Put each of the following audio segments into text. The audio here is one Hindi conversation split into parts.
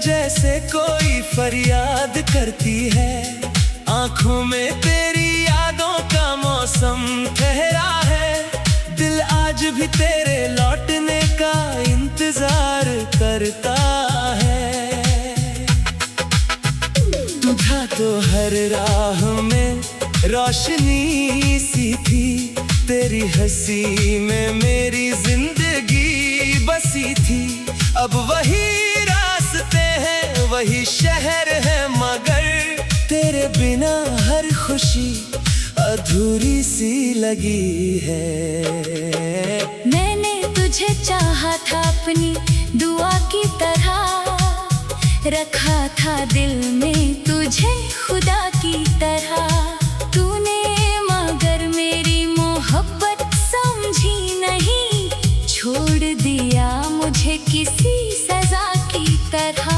जैसे कोई फरियाद करती है। आंखों में तेरी यादों का मौसम ठहरा है। दिल आज भी तेरे लौटने का इंतजार करता है। तू था तो हर राह में रोशनी सी थी। तेरी हंसी में मेरी जिंदगी बसी थी। अब वही रास्ते हैं, वही शहर है, मगर तेरे बिना हर खुशी अधूरी सी लगी है। मैंने तुझे चाहा था अपनी दुआ की तरह, रखा था दिल में तुझे खुदा की तरह। तूने मगर मेरी मोहब्बत समझी नहीं, छोड़ दिया मुझे किसी सजा की तरह।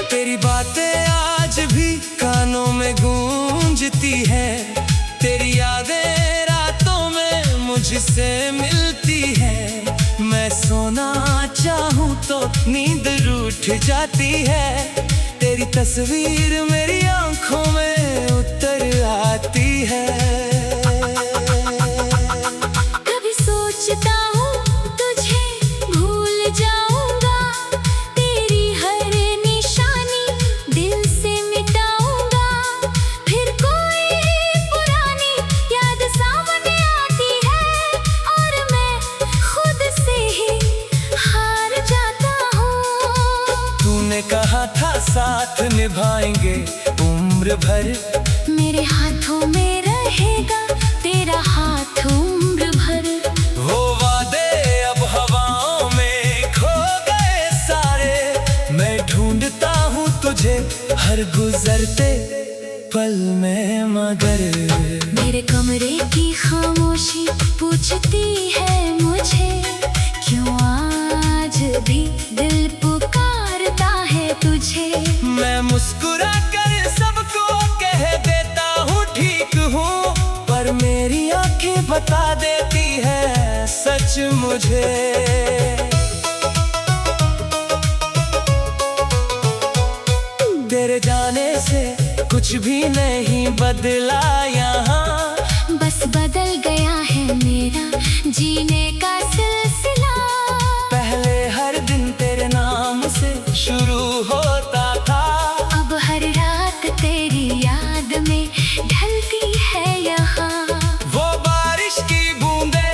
तेरी बातें आज भी कानों में गूंजती हैं। तेरी यादें रातों में मुझसे मिलती है। मैं सोना चाहूँ तो नींद रूठ जाती है। तेरी तस्वीर मेरी आंखों में उतर आती है। कभी सोचता हूँ तुझे भूल जाऊंगा, तेरी हर निशानी दिल से मिटाऊंगा। फिर कोई पुरानी याद सामने आती है और मैं खुद से ही हार जाता हूँ। तूने कहा था साथ निभाएंगे उम्र भर, मेरे हाथों में रहेगा तेरा हाथ उम्र भर। वो वादे अब हवाओं में खो गए सारे। मैं ढूंढता हूँ तुझे हर गुजरते पल में, मगर मेरे कमरे की खामोशी पूछती है मुझे, क्यों आज भी दिल पुकारता है तुझे। मैं मुस्कुरा कर सबको कह देता हूँ ठीक हूँ, पर मेरी आंखें बता देती है सच मुझे। तेरे जाने से कुछ भी नहीं बदला यहाँ, बस बदल गया है मेरा जीने का सिलसिला। पहले हर दिन तेरे नाम से शुरू होता था, अब हर रात तेरी याद में ढलती है यहाँ। वो बारिश की बूंदें,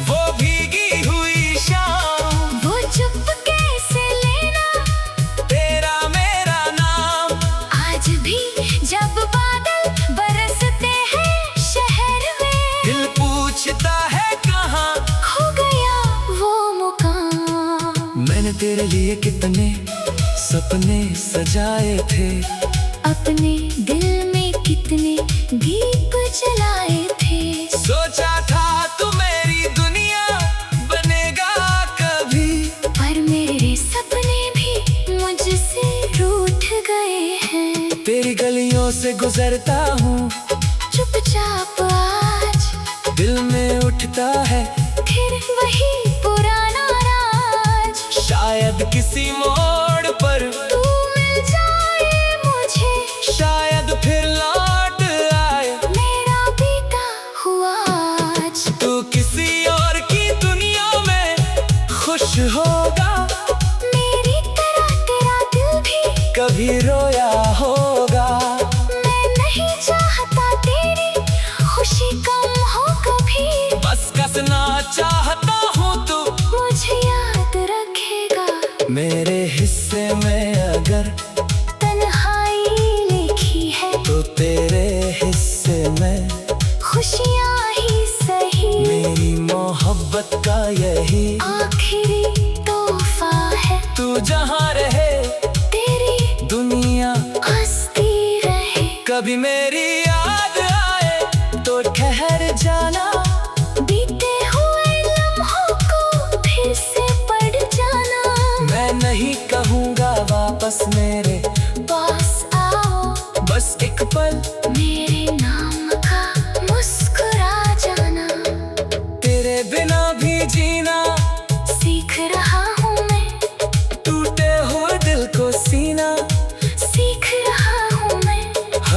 वो भीगी हुई शाम, वो चुपके से लेना तेरा मेरा नाम। आज भी जब बादल बरसते हैं शहर में, दिल पूछता है कहाँ खो गया वो मुकाम। मैंने तेरे लिए कितने सपने सजाए थे, अपने दिल में कितने दीप जलाए थे। सोचा था तू मेरी दुनिया बनेगा कभी, पर मेरे सपने भी मुझसे रूठ गए हैं। तेरी गलियों से गुजरता हूँ चुपचाप आज दिल में उठता है फिर वही पुराना राज। शायद किसी मोड़ पर तू मिल जाए मुझे, शायद फिर लौट आए मेरा बीता हुआ आज। तू किसी और की दुनिया में खुश होगा, मेरी तरह तेरा दिल भी कभी रोया होगा। मैं नहीं चाहता तेरी खुशी कम हो कभी, बस कसना चाहता हूँ तू मुझे याद रखेगा। मेरे हिस्से में अगर तन्हाई लिखी है तो तेरे हिस्से में खुशियाँ ही सही, मेरी मोहब्बत का यही आखिरी तोहफा है। तू जहाँ रहे तेरी दुनिया हंसती रहे। कभी मेरी याद आए तो ठहर जाना, बीते हुए लम्हों को फिर से पढ़ जाना। मैं नहीं कहूँगा वापस मेरे पास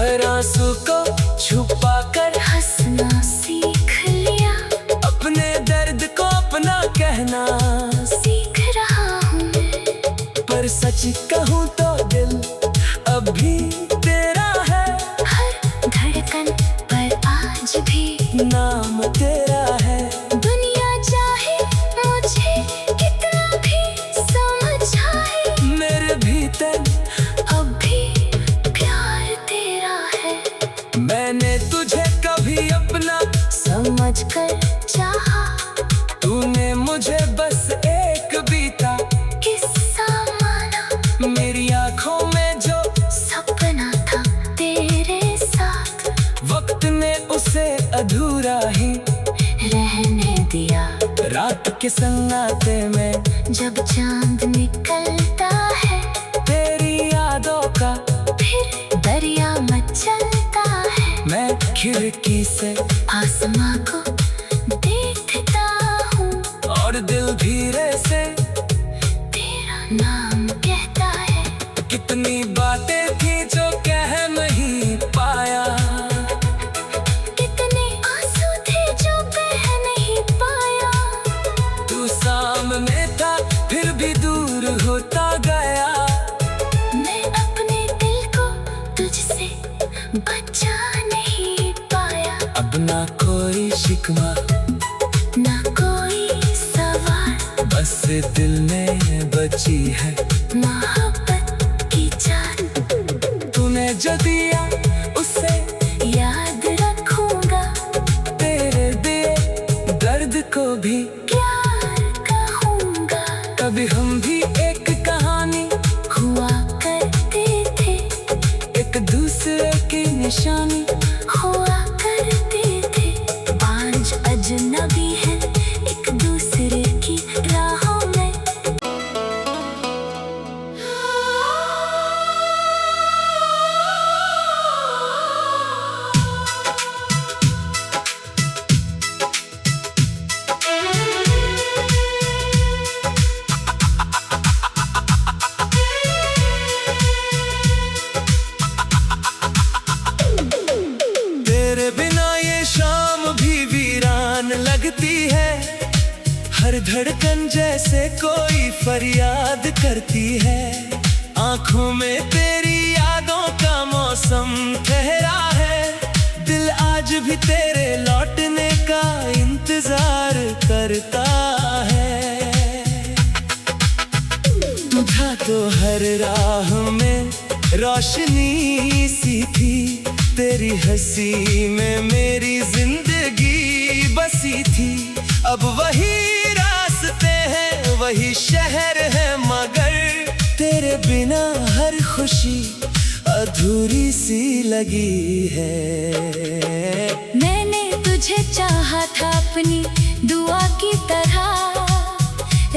हर आंसू को छुपा कर हंसना सीख लिया, अपने दर्द को अपना कहना सीख रहा हूँ मैं। पर सच कहूँ तो दिल अब भी तेरा है, हर धड़कन पर आज भी नाम तेरा है। दुनिया चाहे मुझे कितना भी समझाए, मेरे भीतर अब भी प्यार तेरा है। मैंने तुझे कभी अपना समझ कर चाहा, तूने मुझे बस एक बीता किस्सा माना। मेरी आंखों में जो सपना था तेरे साथ, वक्त ने उसे अधूरा ही रहने दिया। रात के सन्नाटे में जब चांद निकलता है, तेरी यादों का फिर दरिया मचलता है। मैं खिड़की से आसमां को देखता हूँ, और दिल धीरे से तेरा नाम कहता है। कितनी बातें थी जो कह नहीं पाया, कितने आंसू थे जो बह नहीं पाया। तू सामने था फिर भी दूर होता गया। मैं अपने दिल को तुझसे बचा नहीं पाया। अब ना कोई शिकवा ना कोई सवाल, बस दिल में बची है मोहब्बत की चाल। तूने जो दिया उसे याद रखूंगा, तेरे दिए दर्द को भी प्यार कहूंगा। कभी हम भी एक कहानी हुआ करते थे, एक दूसरे की निशानी हुआ करते थे। पांच अजनबी हैं एक दूसरे की राहों में। तेरे बिना ये शाम भी वीरान लगती है। हर धड़कन जैसे कोई फरियाद करती है। आंखों में तेरी यादों का मौसम ठहरा है। दिल आज भी तेरे लौटने का इंतजार करता है। तू था तो हर राह में रोशनी सी थी, तेरी हंसी में मेरी जिंदगी बसी थी। अब वही रास्ते हैं वही शहर है, मगर तेरे बिना हर खुशी अधूरी सी लगी है। मैंने तुझे चाहा था अपनी दुआ की तरह,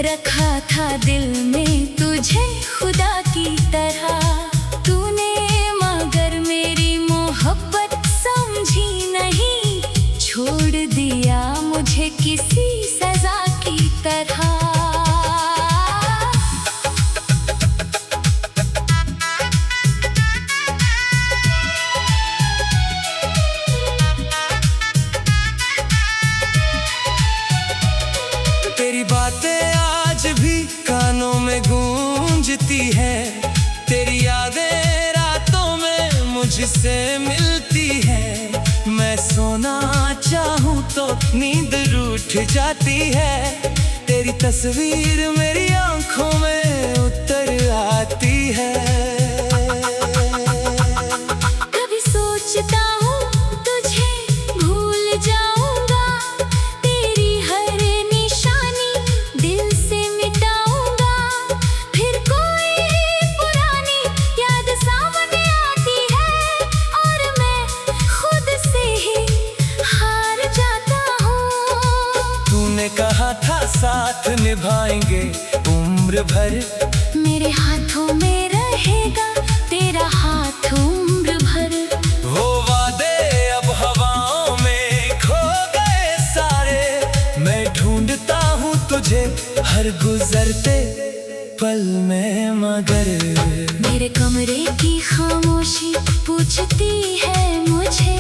रखा था दिल में तुझे खुदा की तरह। तूने मगर मेरी मोहब्बत समझी नहीं, छोड़ दिया मुझे किसी सजा की तरह। तेरी बातें आज भी कानों में गूंजती है। तेरी यादें रातों में मुझसे मिलती है। मैं सोना चाहूँ तो नींद रूठ जाती है। तेरी तस्वीर मेरी आंखों में उतर आती है। कभी सोचता हूँ तुझे भूल जाऊंगा, तेरी हर निशानी दिल से मिटाऊंगा। फिर कोई पुरानी याद सामने आती है, और मैं खुद से ही हार जाता हूँ। तूने कहा था साथ निभाएंगे उम्र भर, मेरे हाथों में रहेगा तेरा हाथ उम्र भर। वो वादे अब हवाओं में खो गए सारे। मैं ढूंढता हूँ तुझे हर गुजरते पल में मगर मेरे कमरे की खामोशी पूछती है मुझे,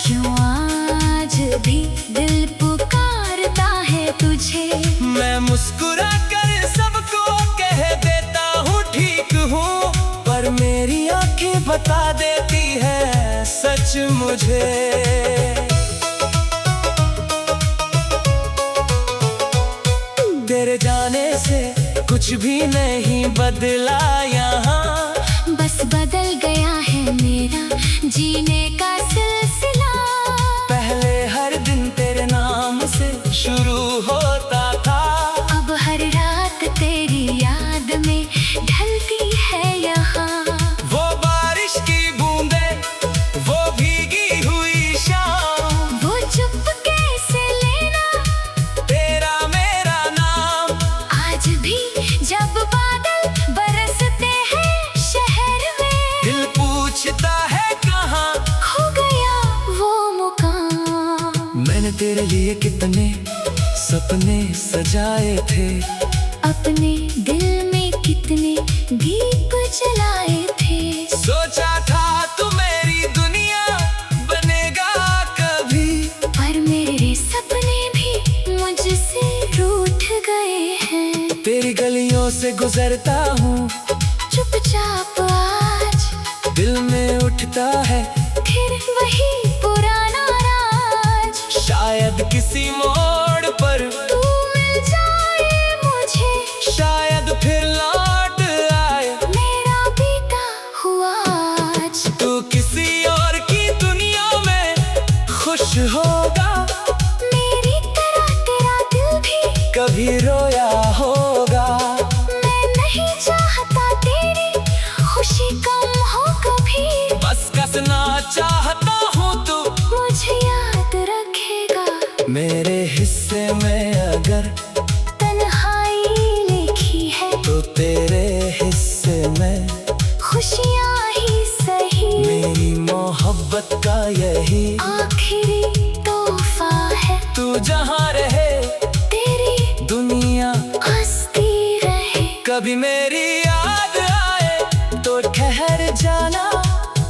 क्यों आज भी दिल पुकारता है तुझे। मैं मुस्कुरा कर सबको कह देता हूँ ठीक हूँ, पर मेरी आंखें बता देती है सच मुझे। तेरे जाने से कुछ भी नहीं बदला यहाँ, बस बदल गया है मेरा जीने का सिलसिला। पहले हर दिन तेरे नाम से शुरू होता था, अब हर रात तेरी याद में ढलती है यहाँ। वो बारिश की बूंदे, वो भीगी हुई शाम, वो चुपके से लेना तेरा मेरा नाम। आज भी जब बादल बरसते हैं शहर में, दिल पूछता है कहाँ खो गया वो मुकाम। मैंने तेरे लिए कितने सपने सजाए थे, अपने दिल में कितने दीप जलाए थे। सोचा था तू मेरी दुनिया बनेगा कभी, पर मेरे सपने भी मुझसे रूठ गए हैं। तेरी गलियों से गुजरता हूँ, चुपचाप आज दिल में उठता है फिर वही पुराना राज। शायद किसी मोड़ पर तू मिल जाए मुझे, शायद फिर लौट आए मेरा बीता हुआ आज। तू किसी और की दुनिया में खुश होगा, मेरी तरह तेरा दिल भी कभी रोया होगा। मैं नहीं चाहता तेरी खुशी कम हो कभी, बस कसना चाहता हूँ तू मुझे याद रखेगा। मेरे हिस्से में अगर तन्हाई लिखी है तो तेरे हिस्से में खुशियाँ ही सही, मेरी मोहब्बत का यही आखिरी तोहफा है। तू जहाँ रहे तेरी दुनिया हंसती रहे, कभी मेरी याद आए तो ठहर जाना,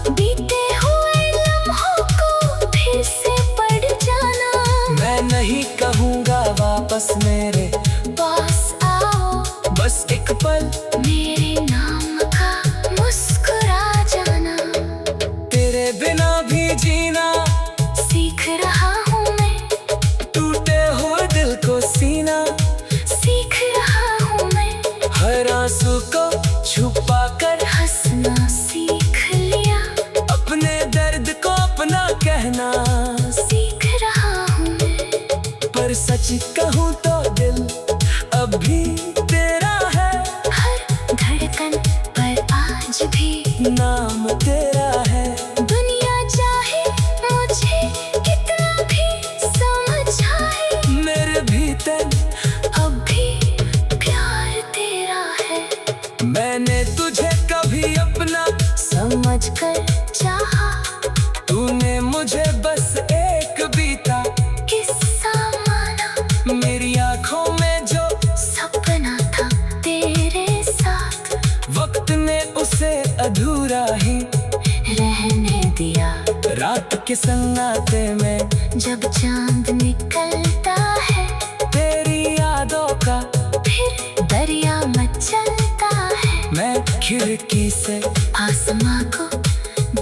बीते हुए लम्हों को फिर से पढ़ जाना। मैं नहीं कहूँगा वापस मेरे पास आओ, बस एक पल मेरे नाम का मुस्कुरा जाना। तेरे बिना भी जीना सीख रहा हूँ मैं, टूटे हुए दिल को सीना, सीख रहा हूँ मैं, हर आंसू को छुपा कर हंसना सीख लिया। अपने दर्द को अपना कहना, सीख रहा हूँ मैं, पर सच कहूँ तो दिल अब भी तेरा है, हर धड़कन पर आज भी नाम तेरा है। दुनिया चाहे मुझे कितना भी समझाए, मेरे भीतर अब भी प्यार तेरा है। मैंने तुझे कभी अपना समझ कर चाहा, तूने मुझे बस एक बीता किस्सा माना। मेरी आंखों में जो सपना था तेरे साथ, वक्त ने उसे अधूरा ही रहने दिया। रात के सन्नाटे में जब चांद निकलता है, तेरी यादों का फिर दरिया मचलता है। मैं खिड़की से आसमां को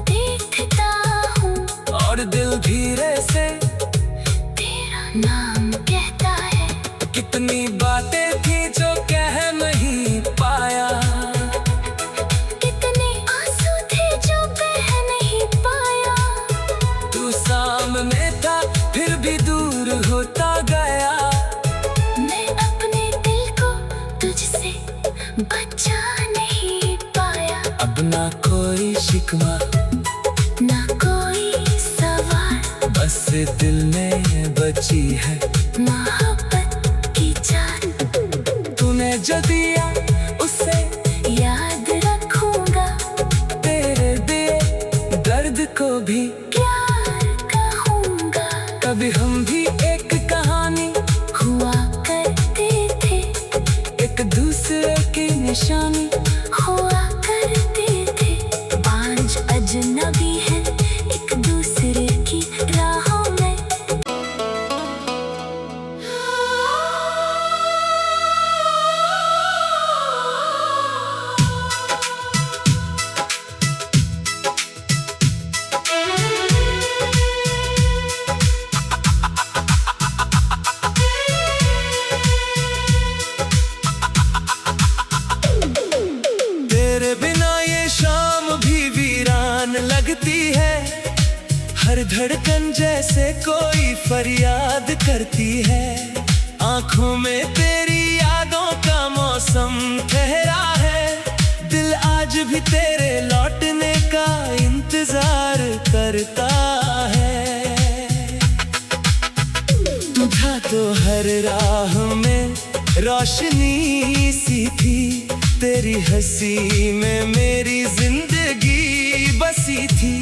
देखता हूँ, और दिल धीरे से तेरा नाम कहता है। कितनी बातें थी जो कह नहीं पाया, कितने आंसू थे जो बह नहीं पाया। तू सामने था फिर भी दूर होता गया। मैं अपने दिल को तुझसे बचा नहीं पाया। अब ना कोई शिकवा ना कोई सवाल, बस दिल में बची है मोहब्बत की जान। तूने जो दिया उसे याद रखूंगा, तेरे दिए दर्द को भी प्यार कहूंगा। कभी हम भी एक कहानी हुआ करते थे एक दूसरे की निशानी हुआ करते थे। पांच अजनबी हैं एक दूसरे की राहों में। तेरे बिना ये शाम भी वीरान लगती है। हर धड़कन जैसे कोई फरियाद करती है। आंखों में तेरी यादों का मौसम ठहरा है। दिल आज भी तेरे लौटने का इंतजार करता है। था तो हर राह में रोशनी सी थी। तेरी हंसी में मेरी जिंदगी बसी थी।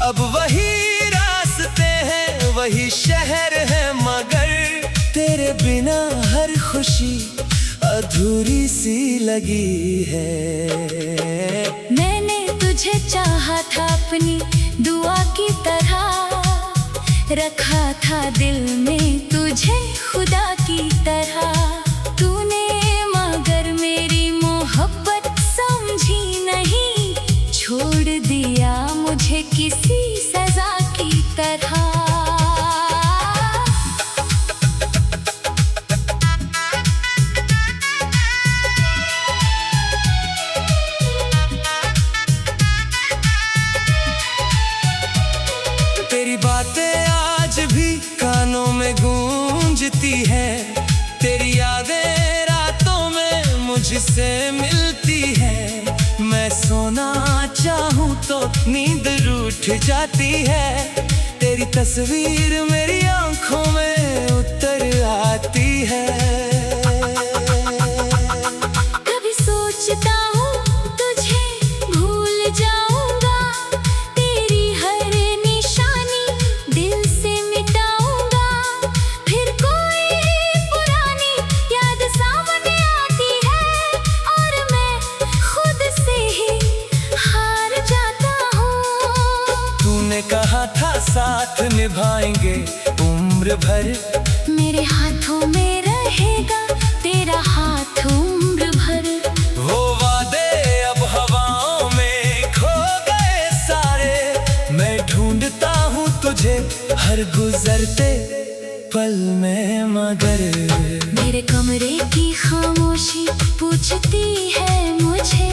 अब वही रास्ते हैं वही शहर है, मगर तेरे बिना हर खुशी अधूरी सी लगी है। मैंने तुझे चाहा था अपनी दुआ की तरह, रखा था दिल में तुझे खुदा की तरह। तूने मगर मेरी मोहब्बत समझी नहीं, छोड़ दिया मुझे किसी सजा की तरह। तेरी बातें आज भी कानों में गूंजती है। तेरी यादें रातों में मुझसे मिलती है। मैं सोना चाहूँ तो नींद रूठ जाती है। तेरी तस्वीर मेरी आंखों में उतर आती है। कभी सोचता हूँ तुझे भूल जाऊंगा, तेरी हर निशानी दिल से मिटाऊंगा। फिर कोई पुरानी याद सामने आती है और मैं खुद से ही हार जाता हूँ। तूने कहा था साथ निभाएंगे उम्र भर, मेरे हाथों में रहेगा तेरा हाथ उम्र भर। वो वादे अब हवाओं में खो गए सारे। मैं ढूंढता हूँ तुझे हर गुजरते पल में, मगर मेरे कमरे की खामोशी पूछती है मुझे,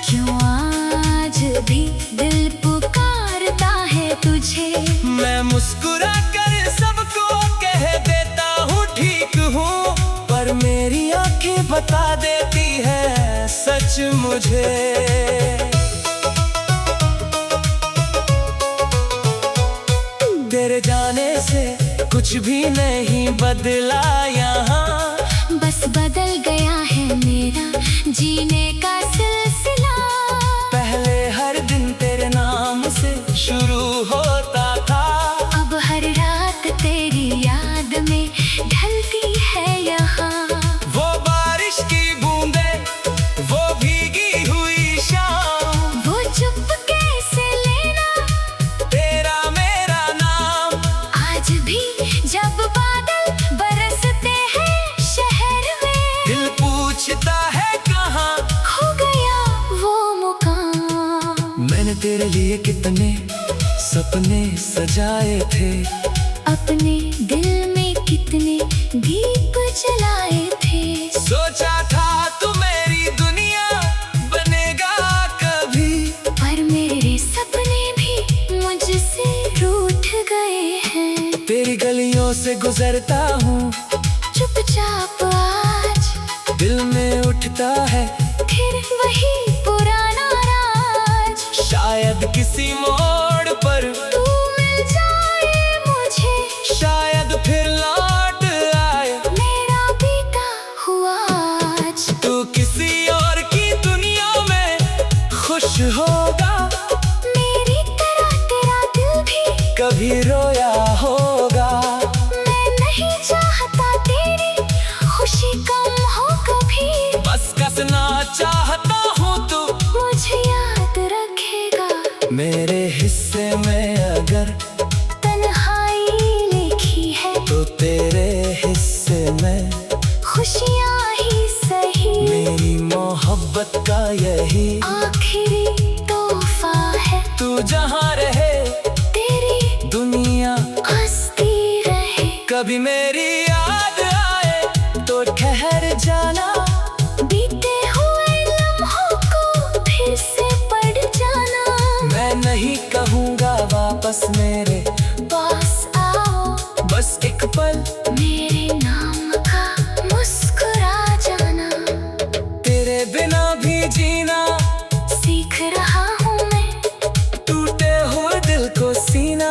क्यों आज भी दिल पुकारता है तुझे। मैं मुस्कुरा कर सबको कह देता हूँ ठीक हूँ, पर मेरी आंखें बता देती है सच मुझे। तेरे जाने से कुछ भी नहीं बदला यहाँ, बस बदल गया है मेरा जीने का सिलसिला। पहले हर दिन तेरे नाम से शुरू होता था। अब हर रात तेरी याद में ढलती है यहाँ। वो बारिश की बूंदे वो भीगी हुई शाम, वो चुपके से लेना तेरा मेरा नाम। आज भी जब बादल बरसते हैं शहर में, दिल पूछता है कहाँ खो गया वो मुकाम। मैंने तेरे लिए कितने सपने सजाए थे। अपने दिल में कितने दीप जलाए थे। सोचा था तू मेरी दुनिया बनेगा कभी, पर मेरे सपने भी मुझसे रूठ गए हैं। तेरी गलियों से गुजरता हूँ चुपचाप आज दिल में उठता है फिर वही पुराना राज। शायद किसी मोड़ पर तू मिल जाए मुझे, शायद फिर लौट आए मेरा बीता हुआ आज। तू किसी और की दुनिया में खुश होगा, मेरी तरह तेरा दिल भी कभी रोया होगा। मैं नहीं चाहता तेरी खुशी कम हो कभी। बस कसना चाह अगर तन्हाई लिखी है तो तेरे हिस्से में खुशियाँ ही सही मेरी मोहब्बत का यही आखिरी तोहफा है। तू जहाँ रहे तेरी दुनिया हंसती रहे। कभी मेरी याद आए तो ठहर जाना बीते हुए लम्हों को फिर से पढ़ जाना। मैं नहीं कहूँगा वापस मेरे पास आओ बस एक पल मेरे नाम का मुस्कुरा जाना। तेरे बिना भी जीना सीख रहा हूँ मैं टूटे हुए दिल को सीना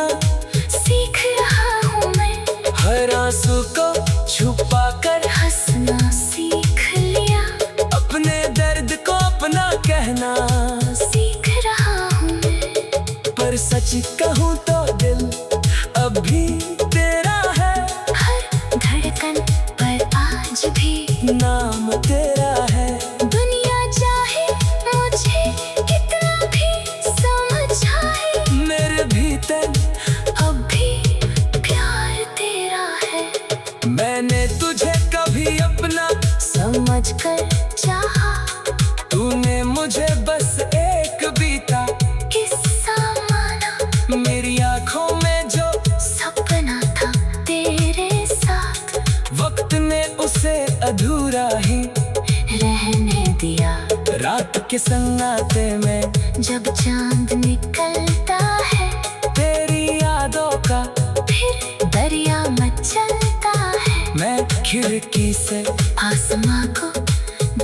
सीख रहा हूँ मैं हर आंसू को छुपा कर हंसना सीख लिया। अपने दर्द को अपना कहना सीख रहा हूँ मैं पर सच कहूँ तो दिल अभी तेरा है। हर धड़कन पर आज भी नाम तेरा है। दुनिया चाहे मुझे कितना भी समझाए मेरे भीतर अब भी प्यार तेरा है। मैंने तुझे कभी अपना समझ कर चाहा तूने मुझे बस एक बीता किस्सा माना। मेरी आंखों में जो सपना था तेरे साथ वक्त ने उसे अधूरा ही रहने दिया। रात के सन्नाटे में जब चांद निकलता है तेरी यादों का फिर दरिया मचलता है। मैं खिड़की से आसमां को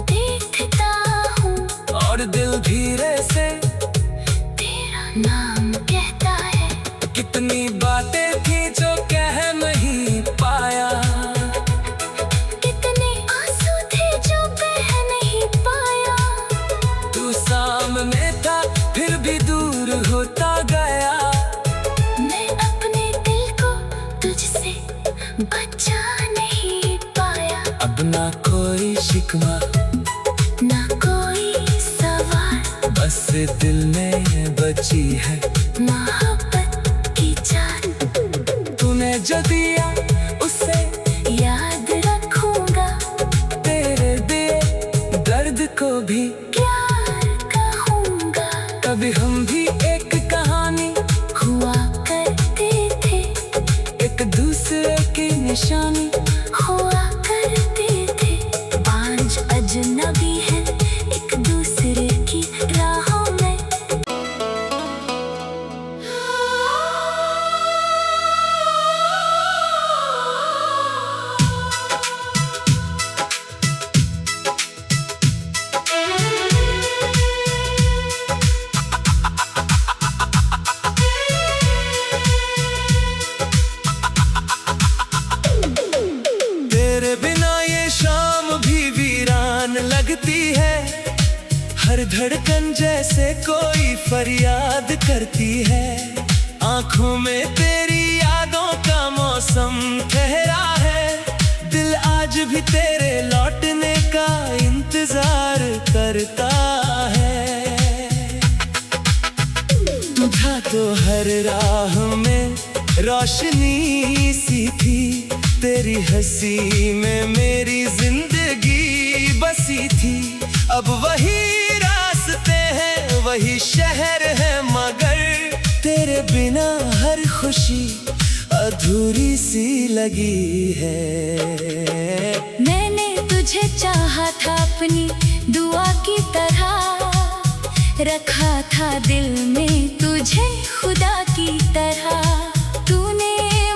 देखता हूँ और दिल धीरे से तेरा नाम कहता है। कितनी बातें थी जो कह नहीं पाया कितने आंसू थे जो बह नहीं पाया। तू सामने था फिर भी दूर होता गया। मैं अपने दिल को तुझसे बचा नहीं पाया। अब ना कोई शिकवा ना कोई सवाल बस दिल में बची है मोहब्बत की जान। तूने जो दिया उसे याद रखूंगा तेरे दिए दर्द को भी प्यार कहूंगा। कभी हम भी एक कहानी हुआ करते थे एक दूसरे की निशानी हुआ करते थे। पांच अजनबी हैं एक दूसरे की राहों में। तेरे बिना ये शाम भी वीरान लगती है। हर धड़कन जैसे कोई फरियाद करती है। आंखों में तेरी यादों का मौसम ठहरा है। दिल आज भी तेरे लौटने का इंतजार करता है। तू था तो हर राह में रोशनी सी थी। तेरी हंसी में मेरी जिंदगी बसी थी। अब वही रास्ते हैं वही शहर है मगर तेरे बिना हर खुशी अधूरी सी लगी है। मैंने तुझे चाहा था अपनी दुआ की तरह रखा था दिल में तुझे खुदा की तरह। तूने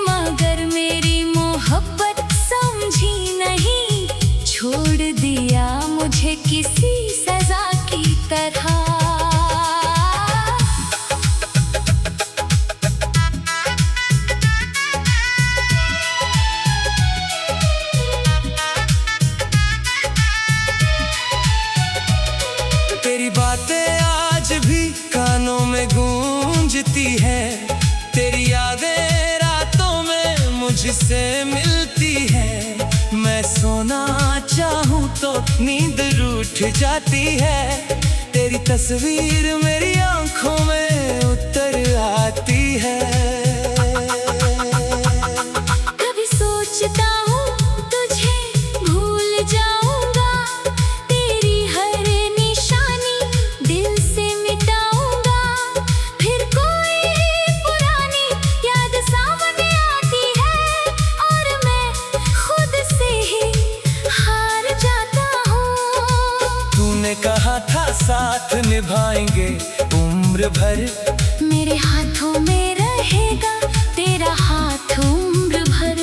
मगर मेरी मोहब्बत समझी नहीं छोड़ दिया मुझे किसी सजा की तरह। तेरी बातें आज भी कानों में गूंजती है। तेरी यादें रातों में मुझसे मिलती है। मैं सोना चाहूँ तो नींद रूठ जाती है। तेरी तस्वीर मेरी आंखों में उतर आती है। कभी सोचता हूँ तुझे भूल जाऊंगा, तेरी हर निशानी दिल से मिटाऊंगा। फिर कोई पुरानी याद सामने आती है और मैं खुद से ही हार जाता हूँ। तूने कहा था साथ निभाएंगे उम्र भर, मेरे हाथों में रहेगा तेरा हाथ उम्र भर।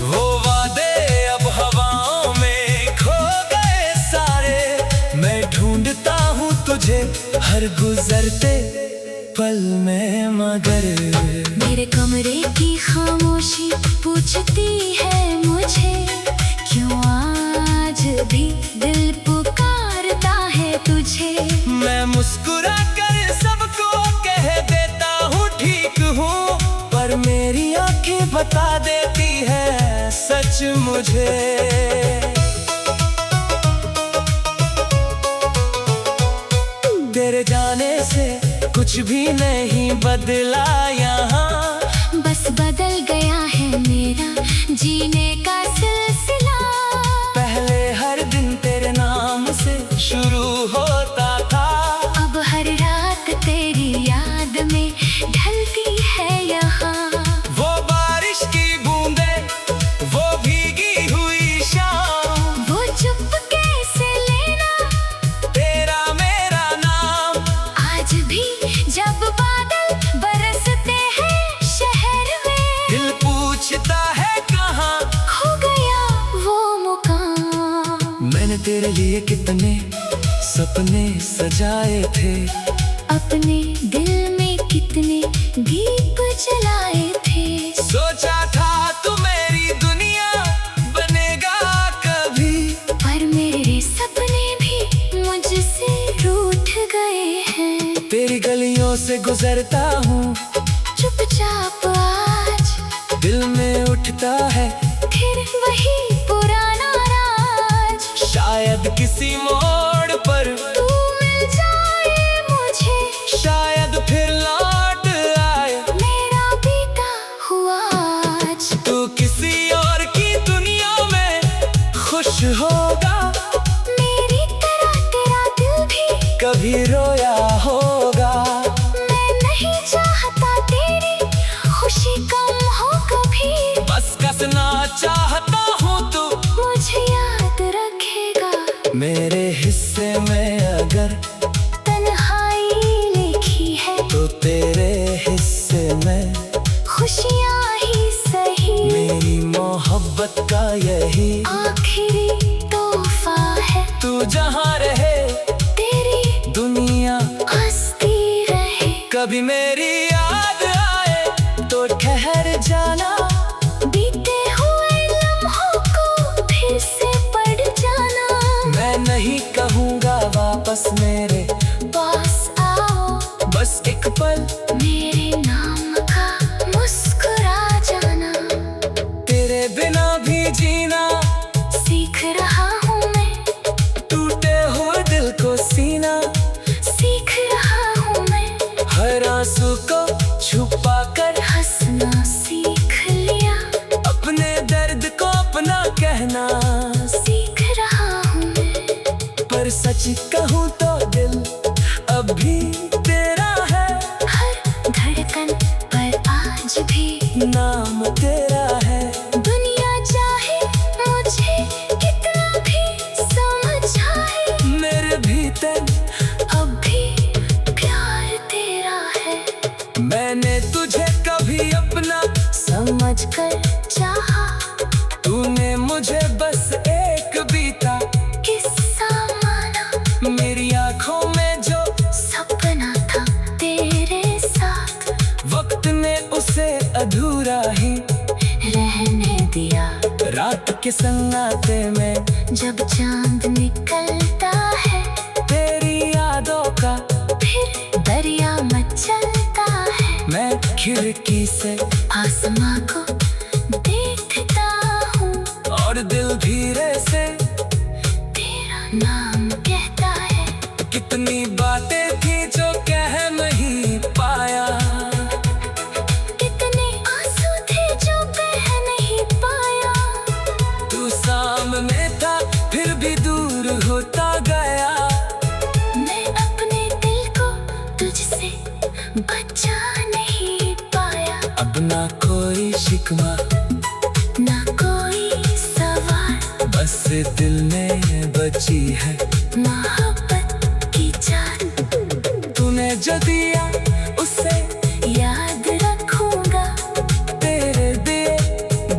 वो वादे अब हवाओं में खो गए सारे, मैं ढूंढता हूँ तुझे हर गुजरते पल में मगर। मेरे कमरे की खामोशी पूछती है मुझे, क्यों आज भी दिल पुकारता है तुझे। मैं मुस्कुरा कर सबको कह देता हूँ ठीक हूँ, पर मेरी आंखें बता देती है सच मुझे। तेरे जाने से कुछ भी नहीं बदला यहाँ, बस बदल गया है मेरा जीने का सिलसिला। पहले हर दिन तेरे नाम से शुरू होता था, अब हर रात तेरी याद में ढलती है यहाँ। वो बारिश की बूंदे, वो भीगी हुई शाम, वो चुपके से लेना तेरा मेरा नाम। आज भी जब बादल बरसते हैं शहर में, दिल पूछता है कहाँ खो गया वो मुकाम। मैंने तेरे लिए कितने सपने सजाए थे, अपने दिल में कितने दीप जलाए थे। सोचा था तू मेरी दुनिया बनेगा कभी, पर मेरे सपने भी मुझसे रूठ गए हैं। तेरी गलियों से गुजरता हूँ चुपचाप आज दिल में उठता है फिर वही पुराना राज। शायद किसी मोड़ पर तू मिल जाए मुझे, शायद फिर लौट आए मेरा बीता हुआ आज। तू किसी और की दुनिया में खुश होगा, मेरी तरह तेरा दिल भी कभी रोया होगा। मैं नहीं चाहता तेरी खुशी कम हो कभी, बस कसना चाहता हूँ तू मुझे याद रखेगा। मेरे हिस्से में अगर तन्हाई लिखी है तो तेरे हिस्से में खुशियाँ ही सही, मेरी मोहब्बत का यही आखिरी तोहफा है। तू जहाँ रहे तेरी दुनिया हंसती रहे, कभी मेरी याद आए तो ठहर जाना, बीते हुए लम्हों को फिर से पढ़ जाना। मैं नहीं कहूँगा वापस मेरे पास आओ, बस एक पल मेरे नाम का मुस्कुरा जाना। तेरे बिना भी जीना सीख रहा हूँ मैं, टूटे हुए दिल को सीना, सीख रहा हूँ मैं, हर आंसू को छुपा कर हंसना सीख लिया। अपने दर्द को अपना कहना, सीख रहा हूँ मैं, पर सच कहूँ तो दिल अब भी तेरा है, हर धड़कन पर आज भी नाम तेरा है। दुनिया चाहे मुझे कितना भी समझाए, मेरे भीतर अब भी प्यार तेरा है। मैंने तुझे कभी अपना समझ कर चाहा, तूने मुझे बस एक बीता किस्सा माना। मेरी आंखों में जो सपना था तेरे साथ, वक्त ने उसे अधूरा ही रहने दिया। रात के सन्नाटे में जब चांद निकलता है, तेरी यादों का फिर दरिया मचलता है। मैं खिड़की से आसमां को देखता हूँ और दिल धीरे से तेरा नाम कहता है। कितनी बातें थी जो कह नहीं पाया, अब ना कोई शिकवा, ना कोई सवाल, बस दिल में बची है मोहब्बत की जान। तूने जो दिया उसे याद रखूंगा, तेरे दिए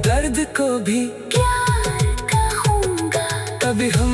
दर्द को भी प्यार कहूंगा। कभी हो